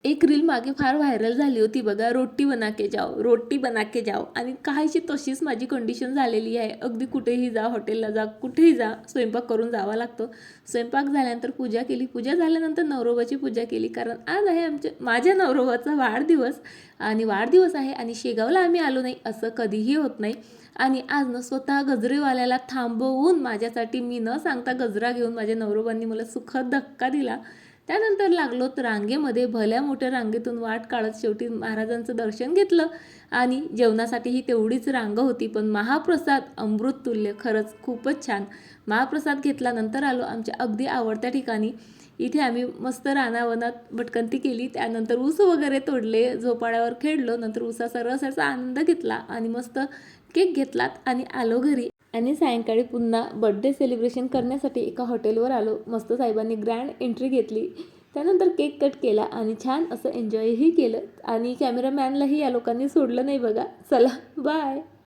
एक रील मागे फार व्हायरल झाली होती बघा, रोटी बना के जाओ, रोटी बना के जाओ. आणि काहीशी तशीच माझी कंडिशन झालेली आहे. अगदी कुठेही जा, हॉटेलला जा, कुठेही जा, स्वयंपाक करून जावा लागतो. स्वयंपाक झाल्यानंतर पूजा केली, पूजा झाल्यानंतर नवरोबाची पूजा केली, कारण आज आहे माझ्या नवरोबाचा वाढदिवस. आणि वाढदिवस आहे आणि शेगावला आम्ही आलो नाही असं कधीही होत नाही. आणि आज न स्वतः गजरेवाल्याला थांबवून माझ्यासाठी मी न सांगता गजरा घेऊन माझ्या नवरोबांनी मला सुखद धक्का दिला. त्यानंतर लागलो रांगेमध्ये. भल्या मोठ्या रांगेतून वाट काढत शेवटी महाराजांचं दर्शन घेतलं. आणि जेवणासाठीही तेवढीच रांग होती, पण महाप्रसाद अमृततुल्य, खरंच खूपच छान. महाप्रसाद घेतला. नंतर आलो आमच्या अगदी आवडत्या ठिकाणी. इथे आम्ही मस्त रानावनात भटकंती केली. त्यानंतर ऊस वगैरे तोडले, झोपाळ्यावर खेळलो. नंतर ऊसाचा रसाचा आनंद घेतला आणि मस्त केक घेतलात आणि आलो घरी. आणि सायंकाळी पुन्हा बड्डे सेलिब्रेशन करण्यासाठी एका हॉटेलवर आलो. मस्त साहेबांनी ग्रँड एंट्री घेतली. त्यानंतर केक कट केला आणि छान असं एन्जॉयही केलं. आणि कॅमेरामॅनलाही या लोकांनी सोडलं नाही बघा. चला बाय.